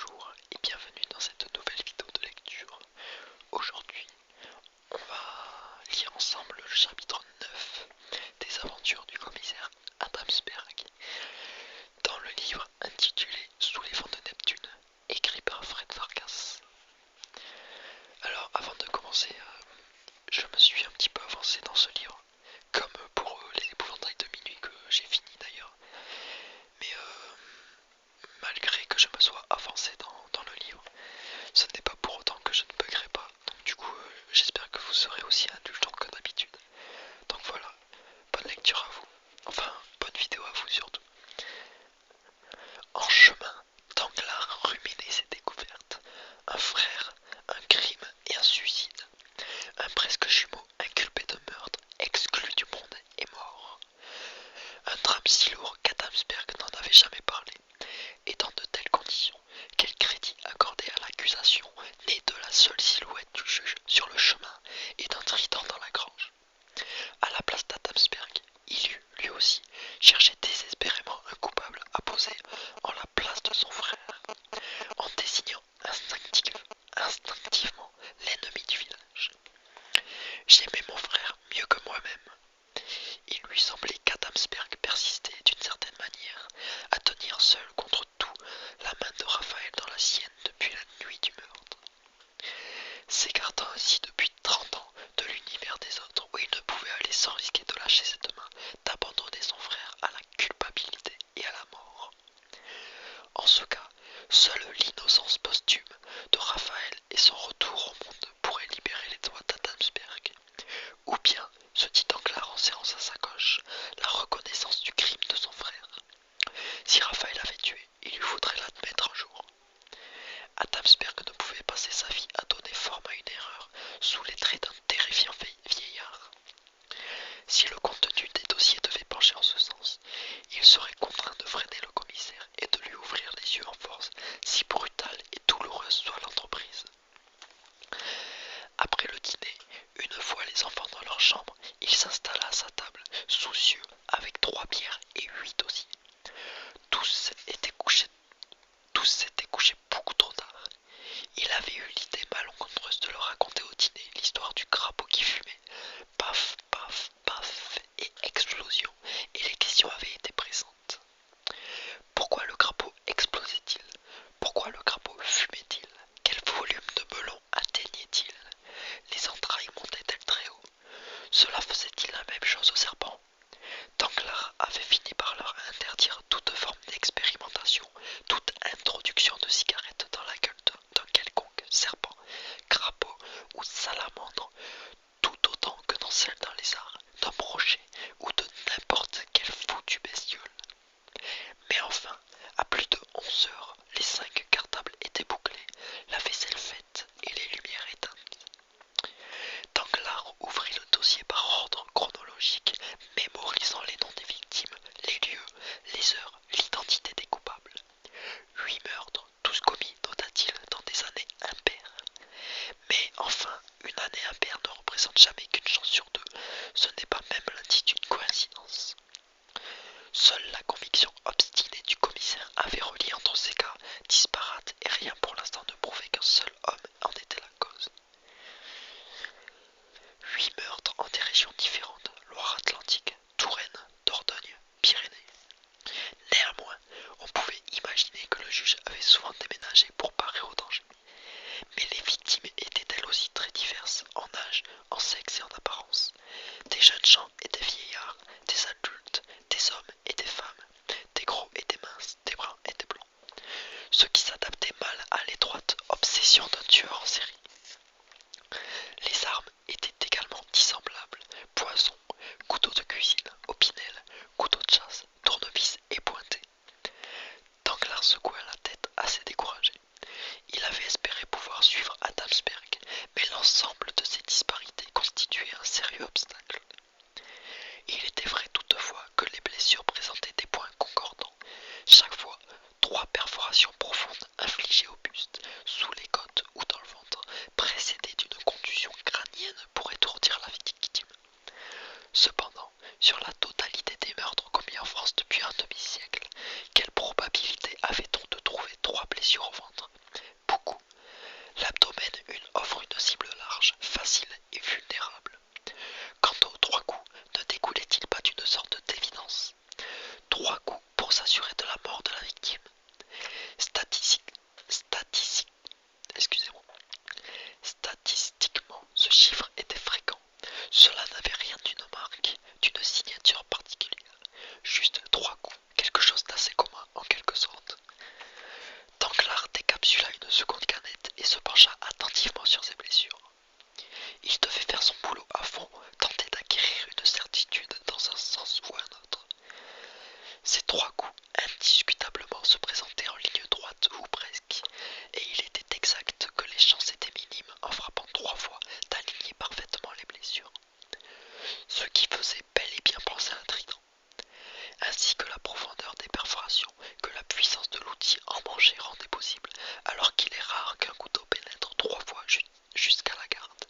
Bonjour et bienvenue dans cette nouvelle vidéo de lecture. Aujourd'hui, on va lire ensemble le chapitre 9 des aventures du commissaire Adamsberg dans le livre intitulé Sous les vents de Neptune, écrit par Fred Vargas. Alors avant de commencer, je me suis un petit peu avancé dans ce livre, comme pour les épouvantails de minuit que j'ai fini d'ailleurs. Mais malgré que je me sois avancé dans le livre, ce n'est pas pour autant que je ne buggerai pas. Donc du coup, j'espère que vous serez aussi indulgents que d'habitude. Donc voilà, bonne lecture à vous. Enfin, bonne vidéo à vous surtout. En chemin, Danglars ruminait ses découvertes. Un frère, un crime et un suicide. Un presque jumeau inculpé de meurtre, exclu du monde, est mort. Un drame si lourd qu'Adamsberg n'en avait jamais parlé. Et dans de telles conditions, quel crédit accorder à l'accusation née de la seule silhouette du juge sur le chemin et d'un trident dans la grange. À la place d'Adamsberg, il eut, lui aussi, cherché désespérément un coupable à poser en la place de son frère, en désignant instinctivement l'ennemi du village. J'aimais mon frère mieux que moi-même. Il lui semblait qu'Adamsberg persistait d'une certaine manière à tenir seul contre tout la main de Raphaël dans la sienne depuis la nuit du meurtre, s'écartant ainsi depuis 30 ans de l'univers des autres où il ne pouvait aller sans risquer de lâcher cette main, d'abandonner son frère à la culpabilité et à la mort. En ce cas, seule l'innocence posthume de Raphaël et son retour au monde pourraient libérer les doigts d'Adamsberg. Ou bien, se dit Danglars en serrant sa sacoche, la reconnaissance du crime de son frère. Si Raphaël avait tué, il lui faudrait l'admettre un jour. Adamsberg ne pouvait passer sa vie à donner forme à une erreur sous les traits d'un terrifiant vieillard. Si le contenu des dossiers devait pencher en ce sens, il serait contraint de freiner le commissaire et de lui ouvrir les yeux en force, si brutale et douloureuse soit l'entreprise. Après le dîner, une fois les enfants dans leur chambre, il s'installa à sa table, soucieux, avec 3 bières et 8 dossiers. Tous s'étaient couchés beaucoup trop tard. Il avait eu l'idée malencontreuse de leur raconter au dîner l'histoire du crapaud qui fumait. Paf, paf, paf, et explosion, et les questions avaient été présentes. Pourquoi le crapaud explosait-il? Pourquoi le crapaud fumait-il? Quel volume de melon atteignait-il? Les entrailles montaient-elles très haut? Cela faisait-il la même chose au serpent? Danglars avait fini par leur interdire toute forme d'expérimentation, toute introduction de cigarette dans la gueule d'un quelconque serpent, crapaud ou salamandre, tout autant que dans celle d'un lézard, d'un brochet ou de n'importe quelle foutue bestiole. Mais enfin, à plus de 11 heures, les 5 cartables étaient bouclés, la vaisselle faite et les lumières éteintes. Danglars ouvrit le dossier par ordre chronologique, mémorisant les noms des victimes, les lieux, les heures, l'identité des coupables. 8 meurtres, tous commis, nota-t-il, dans des années impaires. Mais enfin, une année impaire ne représente jamais qu'une chance sur deux, ce n'est pas même l'indice d'une coïncidence. Seule la conviction obstinée du commissaire avait relié entre ces cas disparates et rien pour l'instant ne prouvait qu'un seul homme en était la cause. 8 meurtres en des régions différentes, Loire-Atlantique, Touraine, Dordogne, Pyrénées. Néanmoins, on pouvait imaginer que le juge avait souvent déménagé pour parer au danger. Mais les victimes étaient elles aussi très diverses, en âge, en sexe et en apparence. Des jeunes gens et des vieillards, des adultes, des hommes et des femmes, des gros et des minces, des bruns et des blancs. Ce qui s'adaptait mal à l'étroite obsession d'un tueur en série. Les armes étaient également dissemblables, poisons, couteaux de cuisine, opinel, couteaux de chasse, tournevis et pointés. Danglars secoua la tête assez découragé. Il avait espéré pouvoir suivre Adamsberg, mais l'ensemble de ces disparités constituait un sérieux obstacle. Il était vrai toutefois que les blessures présentaient des points concordants. Chaque fois, 3 perforations profondes infligées au buste, sous les côtes ou dans le ventre, précédées d'une contusion crânienne pour étourdir la victime. Cependant, sur la totalité des meurtres commis en France depuis un demi-siècle, quelle probabilité avait-on de trouver 3 blessures au ventre, se pencha attentivement sur ses blessures. Il devait faire son boulot à fond, tenter d'acquérir une certitude dans un sens ou un autre. Ces 3 coups indiscutablement se présentaient en ligne droite ou presque, et il était exact que les chances étaient minimes en frappant 3 fois d'aligner parfaitement les blessures. Ce qui faisait bel et bien penser à un trident, ainsi que la profondeur des perforations que la puissance de l'outil emmanché rendait possible, alors qu'il est rare qu'un couteau pénètre 3 fois jusqu'à la garde.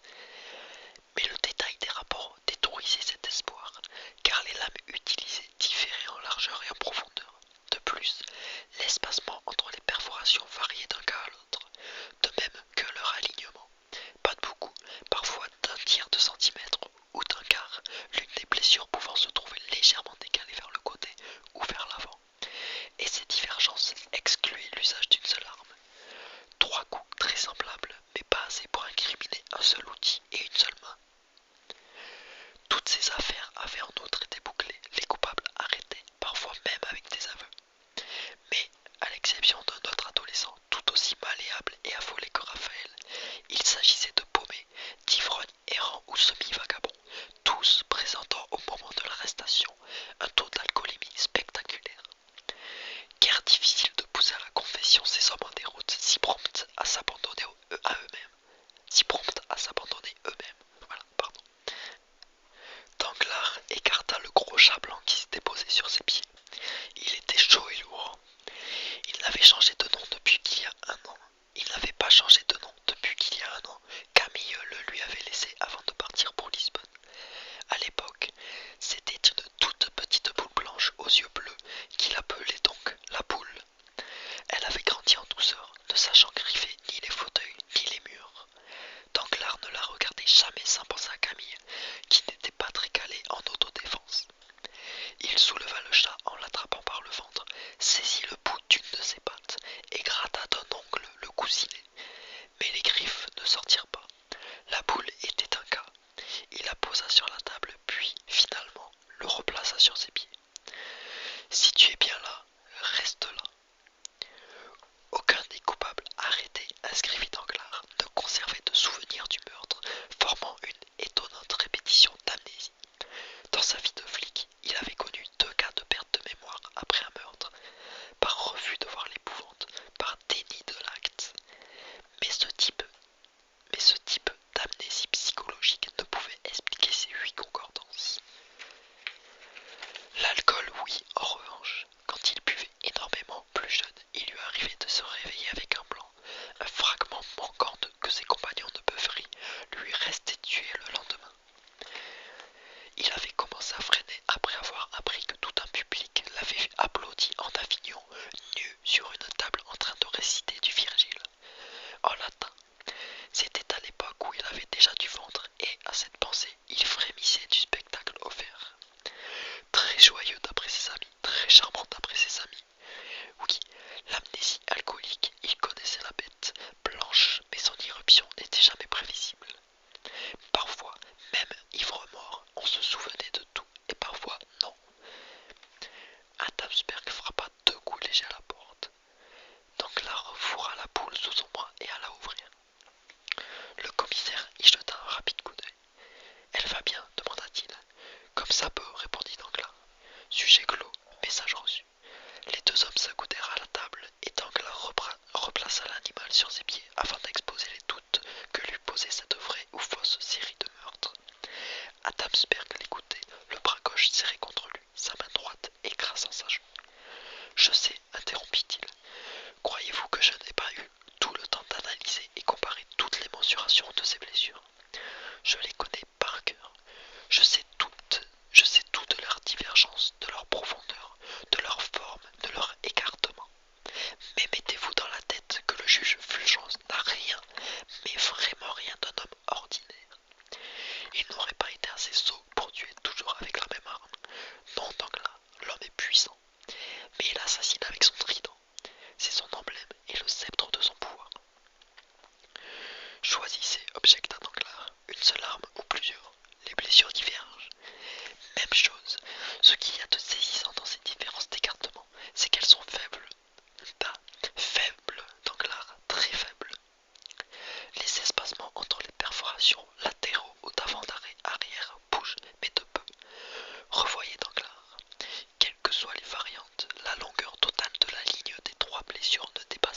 Mais le détail des rapports détruisait cet espoir, car les lames utilisées différaient en largeur et en profondeur. De plus, l'espacement entre les perforations variait d'un cas à l'autre, de même que leur alignement. Pas de beaucoup, parfois d'un tiers de centimètre ou d'un quart, l'une des blessures pouvant se trouver légèrement décalée vers le côté ou vers l'avant. Et ces divergences excluaient l'usage d'une seule arme. 3 coups très semblables, mais pas assez pour incriminer un seul outil et une seule main. Toutes ces affaires avaient en outre été bouclées, les coupables arrêtés, parfois même avec des aveux. Mais, à l'exception d'un autre adolescent tout aussi malléable et affolé que Raphaël, il s'agissait de paumés, d'ivrognes errants ou semi-vagabonds, tous présentant au moment de l'arrestation un taux d'alcoolémie spectaculaire. Guère difficile de pousser à la confession ces hommes en déroute si promptes à s'abandonner à eux-mêmes. Voilà, pardon. Danglars écarta le gros chat blanc qui s'était posé sur ses pieds. Il était chaud et lourd. Il n'avait changé de nom depuis qu'il y a un an. Il n'avait pas changé de nom depuis qu'il y a un an. Camille le lui avait laissé avant de partir pour Lisbonne. À l'époque, c'était une toute petite boule blanche aux yeux bleus qu'il appelait donc la boule. Elle avait grandi en douceur, ne sachant griffer ni les fauteuils ni les murs. Danglars ne la regardait jamais sans penser à Camille, qui n'était pas très calée en autodéfense. Il souleva le chat en l'attrapant par le ventre, saisit le bout d'une de ses pattes et gratta d'un ongle le coussinet. Mais les griffes ne sortirent pas. La boule était un cas. Il la posa sur la table, puis, finalement, le replaça sur ses pieds. Si tu es bien là, reste là. Aucun des coupables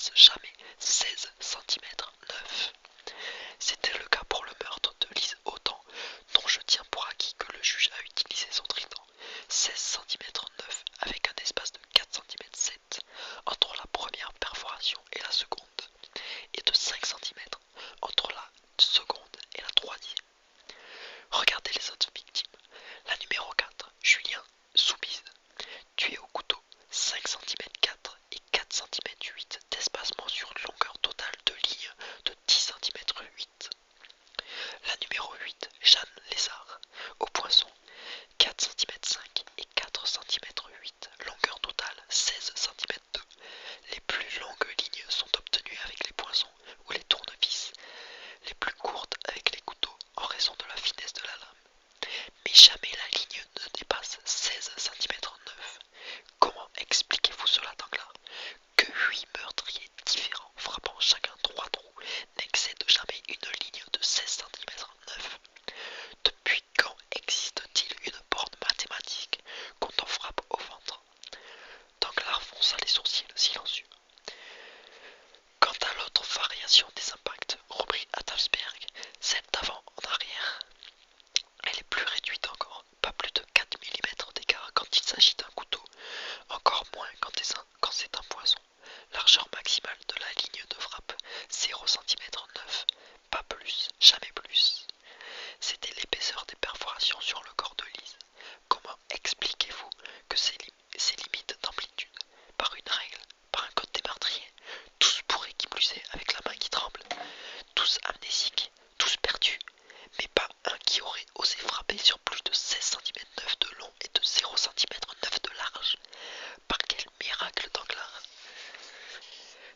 dépasse jamais 16 cm 9. C'était le cas pour le meurtre de Lise Autant, dont je tiens pour acquis que le juge a utilisé son trident. 16 cm 9 avec un espace de 4 cm 7 entre la première perforation et la seconde, et de 5 cm entre la seconde et la troisième. Regardez les autres victimes. La numéro 4, Julien Soubise, tué au couteau, 5 cm 4 et 4 cm 8 d'espacement sur une longueur totale de ligne de 10 cm 8. La numéro 8, Jeanne Lézard, au poinçon, 4 cm 5 et 4 cm 8, longueur totale 16 cm 2. Les plus longues lignes sont obtenues avec les poinçons ou les tournevis, les plus courtes avec les couteaux en raison de la finesse de la lame. Mais jamais la ligne ne dépasse 16 cm 9. Comment expliquez-vous cela, Danglars? Que 8 meurtriers différents frappant chacun 3 trous n'excèdent jamais une ligne de 16 cm 9. Depuis quand existe-t-il une borne mathématique quand on frappe au ventre? Danglars fronça les sourcils silencieux. Quant à l'autre variation des impacts, reprit Adamsberg, celle d'avant en arrière, elle est plus réduite encore, pas plus de 4 mm d'écart quand il s'agit d'un couteau, encore moins quand c'est un poison. Largeur maximale de la ligne de frappe, 0 cm 9, pas plus, jamais plus. C'était l'épaisseur des perforations sur le corps de Lise. Comment expliquez-vous que ces limites d'amplitude, par une règle, par un code des meurtriers, tous bourrés qui plus est avec la main qui tremble, tous amnésiques, tous perdus, mais pas un qui aurait osé frapper sur plus de 16 cm 9 de long et de 0 cm 9 de large? Par quel miracle, Danglars?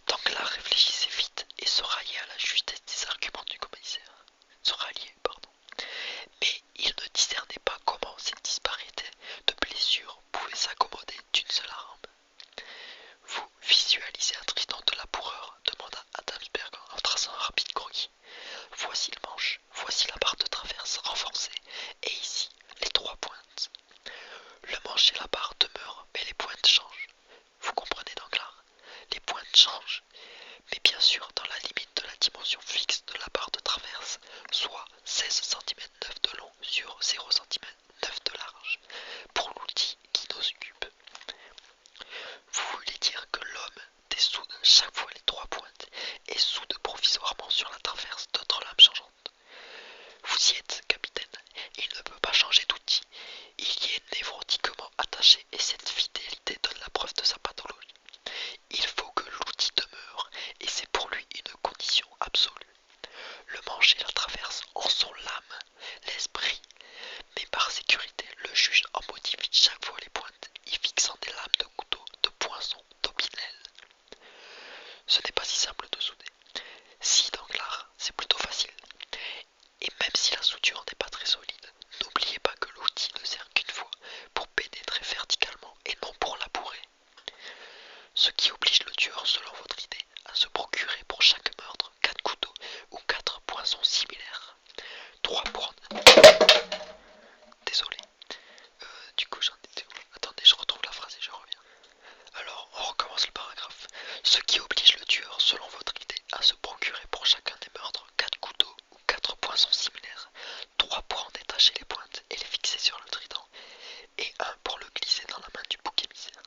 Danglars réfléchissait vite et se ralliait à la justesse des arguments du commissaire. Mais il ne discernait pas comment cette disparité de blessures pouvait s'accommoder d'une seule arme. Vous visualisez un trident de laboureur, demanda Adamsberg en traçant un rapide croquis. Voici le manche, voici la barre de traverse renforcée, et ici les 3 pointes. Le manche et la barre demeurent, mais les pointes changent. Vous comprenez, Danglars? Les pointes changent, mais bien sûr dans la limite de la dimension fixe de la barre de traverse, soit 16 cm 9 de long sur 0 cm 9 de large, pour l'outil qui nous occupe. Vous voulez dire que l'homme dessoude chaque fois les 3 pointes et soude provisoirement sur la traverse d'autres lames changeantes. Vous y êtes, capitaine, il ne peut pas changer d'outil. Il y est névrotiquement attaché et cette fidélité donne la preuve de sa pathologie. Il faut que l'outil demeure et c'est pour lui une condition absolue. Le manche et la traverse en sont l'âme, l'esprit, mais par sécurité, le juge en modifie chaque fois les pointes, y fixant des lames de couteau, de poinçon, d'opinel. Ce n'est pas si simple de souder. Si, Danglars, c'est plutôt facile. Et même si la soudure n'est pas très solide, n'oubliez pas que l'outil ne sert qu'une fois, pour pénétrer verticalement et non pour labourer. Ce qui oblige le tueur, selon votre idée, à se procurer pour chaque meurtre 4 couteaux ou 4 poinçons similaires. 3 bornes. Désolé. Du coup, j'en étais où? Attendez, je retrouve la phrase et je reviens. Alors, on recommence le paragraphe. Ce qui oblige le tueur, selon votre idée, à se procurer pour chacun des meurtres 4 couteaux ou 4 poinçons similaires, 3 pour en détacher les pointes et les fixer sur le trident, et 1 pour le glisser dans la main du bouc émissaire.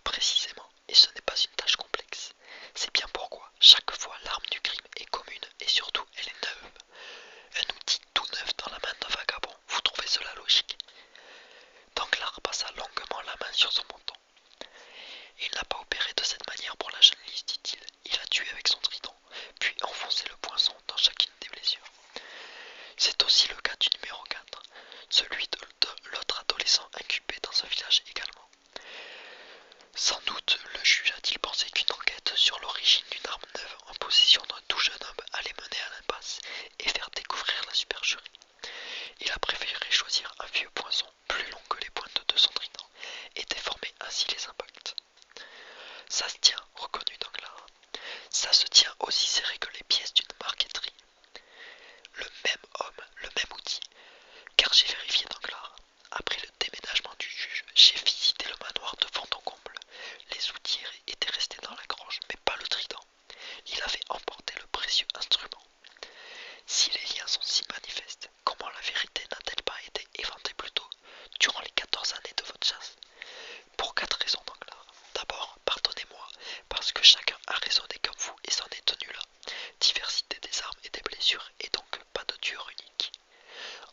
Précisément, et ce n'est pas une tâche complexe. C'est bien pourquoi, chaque fois, l'arme du crime est commune et surtout, elle est neuve. Un outil tout neuf dans la main d'un vagabond, vous trouvez cela logique? Danglars passa longuement la main sur son menton. Il n'a pas opéré de cette manière pour la jeune Lise, dit-il. Il a tué avec son trident, puis enfoncé le poinçon dans chacune des blessures. C'est aussi le cas du numéro 4, celui de l'autre adolescent inculpé dans un village également. Sans doute le juge a-t-il pensé qu'une enquête sur l'origine d'une arme neuve en possession d'un tout jeune homme allait mener à l'impasse et faire découvrir la supercherie. Il a préféré choisir un vieux poinçon plus long que les pointes de son trident et déformer ainsi les impacts. Ça se tient, reconnut Danglars. Ça se tient aussi serré que les pièces d'une marqueterie. Le même homme, le même outil, car j'ai vérifié, Danglars. Après le déménagement du juge, j'ai visité le manoir de fond en comble. Les outils étaient restés dans la grange, mais pas raisonné comme vous et s'en est tenu là. Diversité des armes et des blessures et donc pas de tueur unique.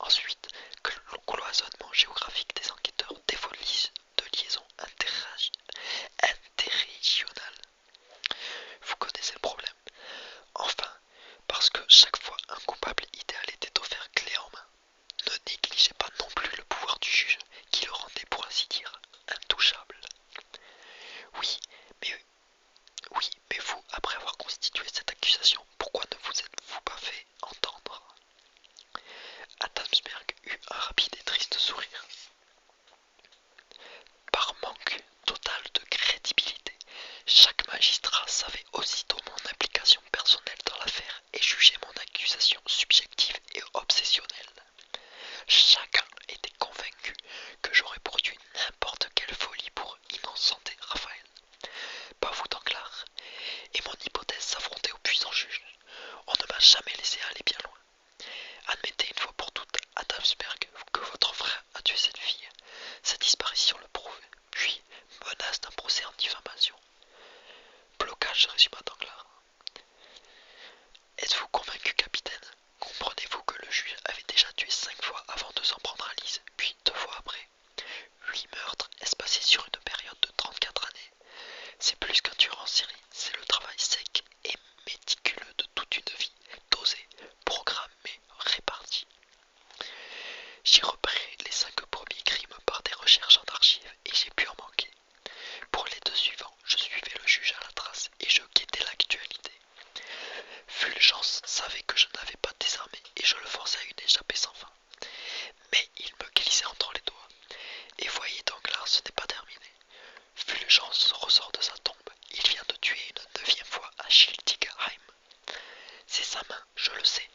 Ensuite, cloisonnement géographique des enquêteurs, défaut de liaison interrégionale. Vous connaissez le problème. Enfin, parce que chaque fois un coupable idéal était offert clé en main. Ne négligez pas non plus le pouvoir du juge, qui le rendait pour ainsi dire intouchable. Oui, mais vous, après avoir constitué cette accusation, pourquoi ne vous êtes-vous pas fait entendre? Adamsberg eut un rapide et triste sourire. Par manque total de crédibilité, chaque magistrat savait aussitôt mon implication personnelle dans l'affaire et jugeait mon accusation subjective et obsessionnelle. Chacun était convaincu que j'aurais produit n'importe quelle folie pour innocenter Raphaël. Pas vous, Danglars, et mon hypothèse s'affrontait au puissant juge. On ne m'a jamais laissé aller bien loin. Admettez une fois pour toutes, Adamsberg, que votre frère a tué cette fille. Sa disparition le prouve, puis menace d'un procès en diffamation. Blocage, résuma Danglars. Êtes-vous convaincu, capitaine? Comprenez-vous que le juge avait déjà tué 5 fois avant de s'en prendre à Lise, puis 2 fois après? 8 meurtres espacés sur une période de 34 années. C'est plus qu'un tueur en série, c'est le travail sec et méticuleux de toute une vie, dosé, programmé, réparti. J'ai repéré les 5 premiers crimes par des recherches en archives et j'ai pu en manquer. Pour les 2 suivants, je suivais le juge à la trace et je guettais l'actualité. Fulgence savait que je n'avais pas désarmé et je le forçais à une échappée sans fin. Mais il me glissait entre les doigts. Et voyez Danglars, ce n'est pas terminé. Fulgence ressort de sa tombe. Il vient de tuer une 9e fois à Schiltigheim. C'est sa main, je le sais.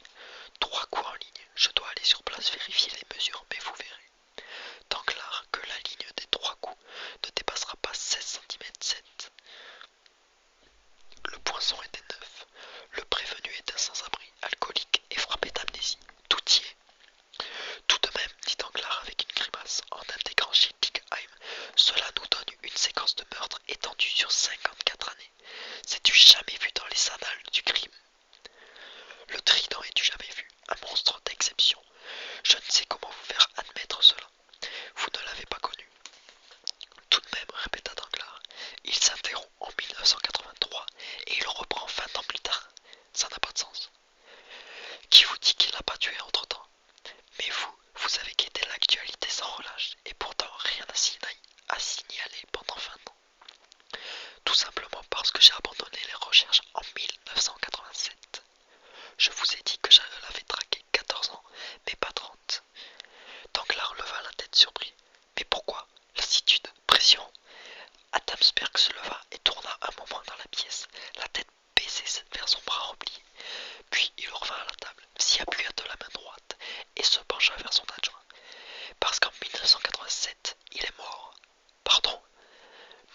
3 coups en ligne. Je dois aller sur place vérifier les mesures, mais vous verrez. Danglars que la ligne des 3 coups ne dépassera pas 16 cm 7. Le poinçon était neuf. Le prévenu était sans-abri, alcoolique et frappé d'amnésie. Tout y est. Tout de même, dit Danglars avec une grimace, en intégrant Schiltigheim, cela nous donne une séquence de meurtre étendue sur 54 années. C'est du jamais vu dans les annales du crime. Le trident est du jamais vu, un monstre d'exception. Je ne sais comment vous faire admettre cela. Vous ne l'avez pas connu. Tout de même, répéta Danglars, il s'interrompt en 1983 et il reprend 20 ans plus tard. Ça n'a pas de sens. Qui vous dit qu'il n'a pas tué entre-temps? Mais vous avez guetté l'actualité sans relâche et pourtant rien à signaler pendant 20 ans. Tout simplement parce que j'ai abandonné les recherches en 1987. Je vous ai dit que je l'avais traqué 14 ans, mais pas 30. Danglars leva la tête surpris. Mais pourquoi? Lassitude? Pression? Adamsberg se leva et tourna un moment dans la pièce, la tête baissée vers son bras rempli. Puis il revint à la table, s'y appuya de la main droite et se pencha vers son adjoint. Parce qu'en 1987, il est mort. Pardon?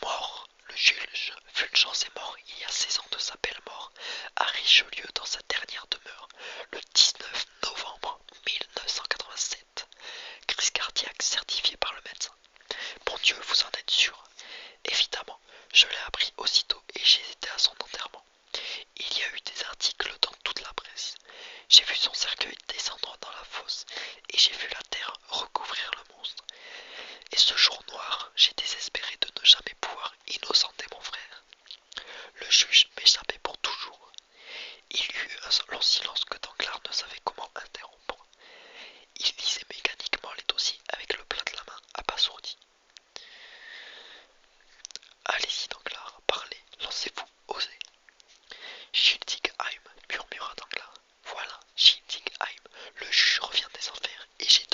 Mort? Le juge Fulgence est mort il y a 16 ans de sa belle mort, à Richelieu dans sa dernière demeure, le 19 novembre 1987. Crise cardiaque certifiée par le médecin. Mon Dieu, vous en êtes sûr? Évidemment, je l'ai appris aussitôt et j'ai été à son enterrement. Il y a eu des articles dans toute la presse. J'ai vu son cercueil descendre dans la fosse et j'ai vu la terre recouvrir le monstre. Et ce jour noir, j'ai désespéré de ne jamais pouvoir innocenter mon frère. Le juge m'échappait pour toujours. Il y eut un long silence que Danglars ne savait comment interrompre. Il lisait mécaniquement les dossiers avec le plat de la main, abasourdi. Allez-y, Danglars, parlez, lancez-vous, osez. Schiltigheim, murmura Danglars. Voilà, Schiltigheim, le juge revient des enfers et j'ai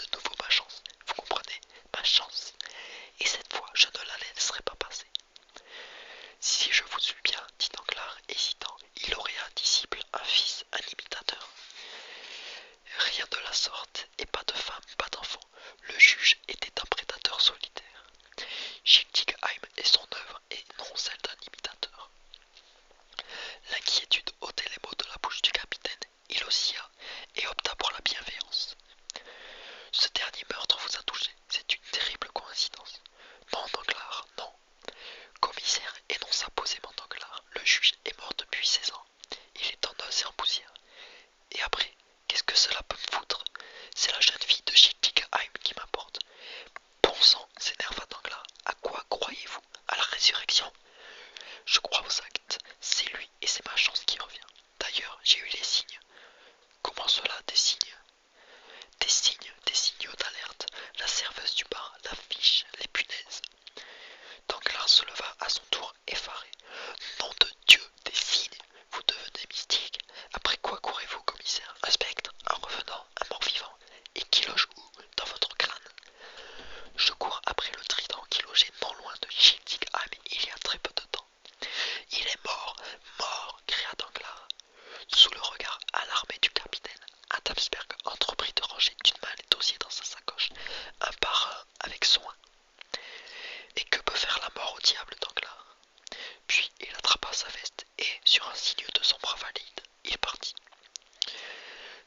sur un signe de son bras valide, il partit.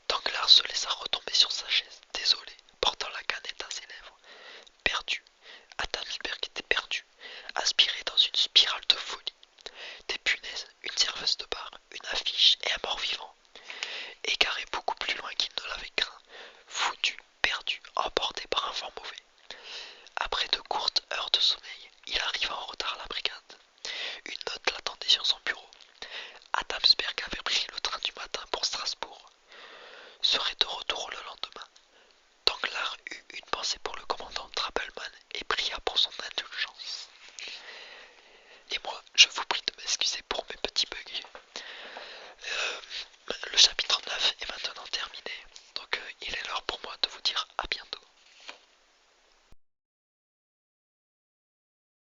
Danglars se laissa retomber sur sa chaise, désolé, portant la canette à ses lèvres. Perdu. Adamsberg était perdu, aspiré dans une spirale de folie. Des punaises, une serveuse de bar, une affiche et un mort-vivant. Égaré beaucoup plus loin qu'il ne l'avait craint, foutu, perdu, emporté par un vent mauvais. Après de courtes heures de sommeil, il arriva en retard à la brigade. Une note l'attendait sur son bureau. Adamsberg avait pris le train du matin pour Strasbourg. Serait de retour le lendemain. Danglars eut une pensée pour le commandant Trappelman et pria pour son indulgence. Et moi, je vous prie